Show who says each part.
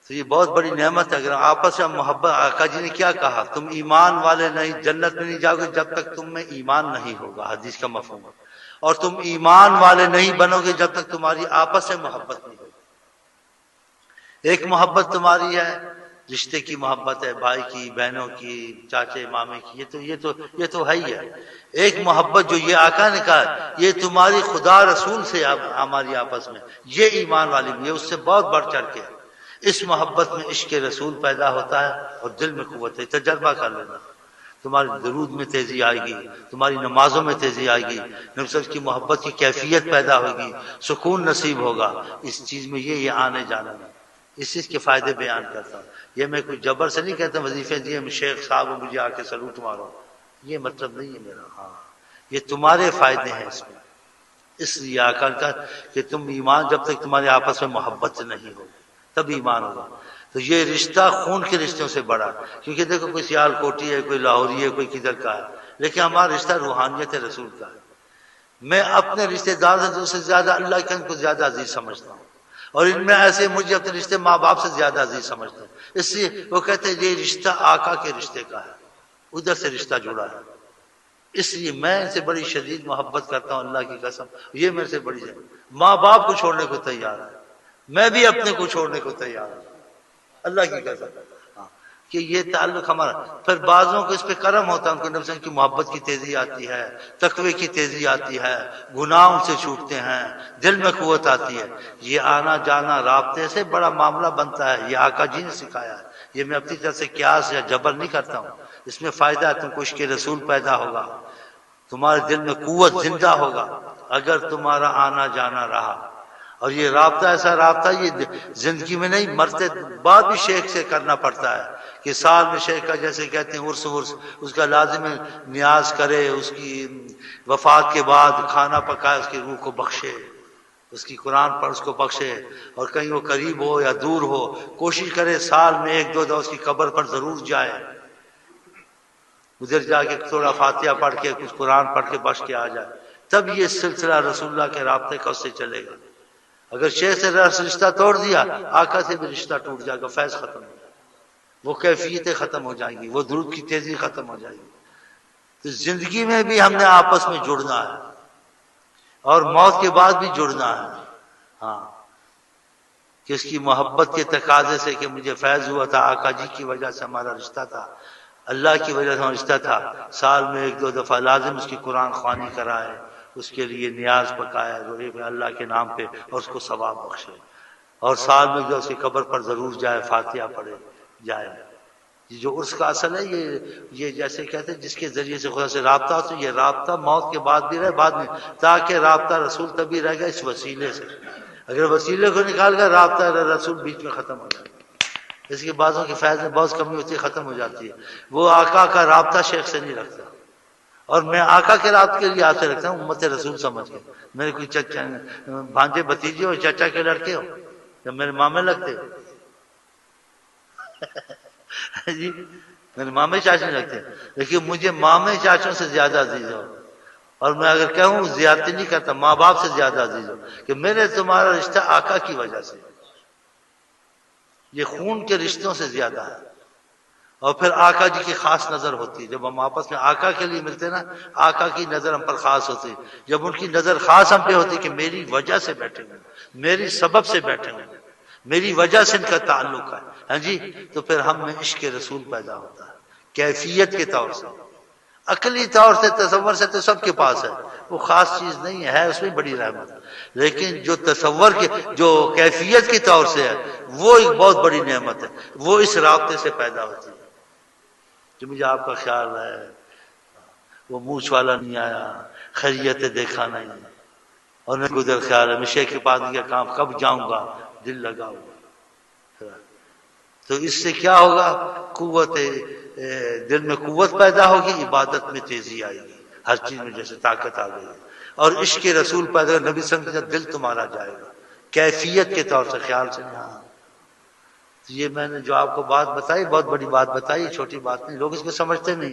Speaker 1: تو یہ بہت بڑی نعمت ہے. اگر آپس میں محبت، آقا جی نے کیا کہا، تم ایمان والے نہیں، جنت میں نہیں جاؤ گے جب تک تم میں ایمان نہیں ہوگا، حدیث کا مفہوم ہے. اور تم ایمان والے نہیں بنو گے جب تک تمہاری آپس میں محبت نہیں ہوگی. ایک محبت تمہاری ہے رشتے کی محبت ہے، بھائی کی، بہنوں کی، چاچے مامے کی، یہ تو ہے ہی ہے. ایک محبت جو یہ آقا نے کہا یہ تمہاری خدا رسول سے ہماری آپس میں، یہ ایمان والی بھی ہے، اس سے بہت بڑھ چڑھ کے. اس محبت میں عشق رسول پیدا ہوتا ہے اور دل میں قوت ہے. تجربہ کر لینا، تمہاری درود میں تیزی آئے گی، تمہاری نمازوں میں تیزی آئے گی، نبی صلی اللہ علیہ وسلم کی محبت کی کیفیت پیدا ہوگی، سکون نصیب ہوگا. اس چیز میں یہ آنے جانا ہے. اس چیز کے فائدے بیان کرتا ہوں. یہ میں کوئی جبر سے نہیں کہتا وظیفے دیے شیخ صاحب مجھے آ کے سلوٹ مارو، یہ مطلب نہیں ہے میرا. ہاں یہ تمہارے فائدے ہیں اس میں. اس لیے آقا کا کہ تم ایمان، جب تک تمہارے آپس میں محبت نہیں ہوگی تب ایمان ہوگا. تو یہ رشتہ خون کے رشتوں سے بڑا، کیونکہ دیکھو کوئی سیال کوٹی ہے، کوئی لاہوری ہے، کوئی کدھر کا ہے، لیکن ہمارا رشتہ روحانیت رسول کا ہے. میں اپنے رشتے دار سے زیادہ اللہ کے ان کو زیادہ عزیز سمجھتا ہوں، اور ان میں ایسے مجھے اپنے رشتے ماں باپ سے زیادہ عزیز سمجھتا ہوں. اس لیے وہ کہتے ہیں یہ رشتہ آقا کے رشتے کا ہے، ادھر سے رشتہ جڑا ہے. اس لیے میں ان سے بڑی شدید محبت کرتا ہوں، اللہ کی قسم. یہ میرے سے بڑی ہے. ماں باپ کو چھوڑنے کو تیار ہے، میں بھی اپنے کو چھوڑنے کو تیار ہوں، اللہ کی قسم. کہ یہ تعلق ہمارا. پھر بعضوں کو اس پہ کرم ہوتا ہے، ان کو نبی صلی اللہ علیہ وسلم کی محبت کی تیزی آتی ہے، تقوی کی تیزی آتی ہے، گناہ ان سے چھوٹتے ہیں، دل میں قوت آتی ہے. یہ آنا جانا رابطے سے بڑا معاملہ بنتا ہے. یہ آقا جی نے سکھایا ہے. یہ میں اپنی طرف سے قیاس یا جبر نہیں کرتا ہوں. اس میں فائدہ ہے، تم کو عشق رسول پیدا ہوگا، تمہارے دل میں قوت زندہ ہوگا اگر تمہارا آنا جانا رہا. اور یہ رابطہ ایسا رابطہ یہ زندگی میں نہیں، مرتے بعد بھی شیخ سے کرنا پڑتا ہے. کہ سال میں شیخ کا جیسے کہتے ہیں عرس اس کا لازم ہے نیاز کرے، اس کی وفات کے بعد کھانا پکائے، اس کی روح کو بخشے، اس کی قرآن پڑھ اس کو بخشے. اور کہیں وہ قریب ہو یا دور ہو، کوشش کرے سال میں 1-2 دفعہ اس کی قبر پر ضرور جائے، ادھر جا کے تھوڑا فاتحہ پڑھ کے کچھ قرآن پڑھ کے بخش کے آ جائے. تب یہ سلسلہ رسول اللہ کے رابطے کا اس سے چلے گا. اگر شیخ سے رشتہ توڑ دیا، آقا سے بھی رشتہ ٹوٹ جائے گا، فیض ختم ہو جائے گا، وہ کیفیتیں ختم ہو جائیں گی، وہ درود کی تیزی ختم ہو جائے گی. تو زندگی میں بھی ہم نے آپس میں جڑنا ہے اور موت کے بعد بھی جڑنا ہے. ہاں کہ اس کی محبت کے تقاضے سے کہ مجھے فیض ہوا تھا، آقا جی کی وجہ سے ہمارا رشتہ تھا، اللہ کی وجہ سے ہمارا رشتہ تھا. سال میں 1-2 دفعہ لازم اس کی قرآن خوانی کرائے، اس کے لیے نیاز پکائے روئے میں اللہ کے نام پہ اور اس کو ثواب بخشے. اور سال میں جو اس کی قبر پر ضرور جائے، فاتحہ پڑھے جائے. جو عرس کا اصل ہے یہ جیسے کہتے ہیں جس کے ذریعے سے خدا سے رابطہ ہو، تو یہ رابطہ موت کے بعد بھی رہے، بعد میں، تاکہ رابطہ رسول تبھی رہ گا اس وسیلے سے. اگر وسیلے کو نکال کر رابطہ رسول بیچ میں ختم ہو جائے گا. اس کے بعضوں کی فیض میں بہت کمی ہوتی ہے، ختم ہو جاتی ہے. وہ آقا کا رابطہ شیخ سے نہیں رکھتا، اور میں آقا کے رابطے کے لیے آپ سے رکھتا ہوں امت رسول سمجھ کے. میرے کوئی چچا بھانجے بھتیجے ہو، چچا کے لڑکے ہو، جب میرے مامے لگتے ہو جی میرے مامے چاچے لگتے ہیں، لیکن مجھے مامے چاچوں سے زیادہ عزیز ہو. اور میں اگر کہوں زیادتی نہیں کرتا، ماں باپ سے زیادہ عزیز ہو، کہ میرے تمہارا رشتہ آقا کی وجہ سے، یہ خون کے رشتوں سے زیادہ ہے. اور پھر آقا جی کی خاص نظر ہوتی ہے. جب ہم آپس میں آقا کے لیے ملتے نا، آقا کی نظر ہم پر خاص ہوتی ہے. جب ان کی نظر خاص ہم پہ ہوتی کہ میری وجہ سے بیٹھے ہوئے، میری سبب سے بیٹھے ہوئے، میری وجہ سے ان کا تعلق ہے، ہاں جی، تو پھر ہم میں عشق رسول پیدا ہوتا ہے کیفیت کے طور سے. عقلی طور سے، تصور سے تو سب کے پاس ہے، وہ خاص چیز نہیں ہے، اس میں بڑی رحمت. لیکن جو تصور کے، جو کیفیت کے طور سے ہے، وہ ایک بہت بڑی نعمت ہے. وہ اس رابطے سے پیدا ہوتی ہے کہ مجھے آپ کا خیال ہے، وہ مونچھ والا نہیں آیا، خیریت دیکھا نہیں، اور نہ گزر خیال ہے میں شیخ کے پاس گیا، کام کب جاؤں گا، دل لگا ہوا. تو اس سے کیا ہوگا؟ قوت دل میں قوت پیدا ہوگی، عبادت میں تیزی آئے گی، ہر چیز میں جیسے طاقت آ گئی. اور عشق رسول پیدا، نبی صلی اللہ علیہ وسلم دل تمہارا جائے گا کیفیت کے طور سے، خیال سے نہیں. ہاں یہ میں نے جو آپ کو بات بتائی بہت بڑی بات بتائی، چھوٹی بات نہیں، لوگ اس کو سمجھتے نہیں.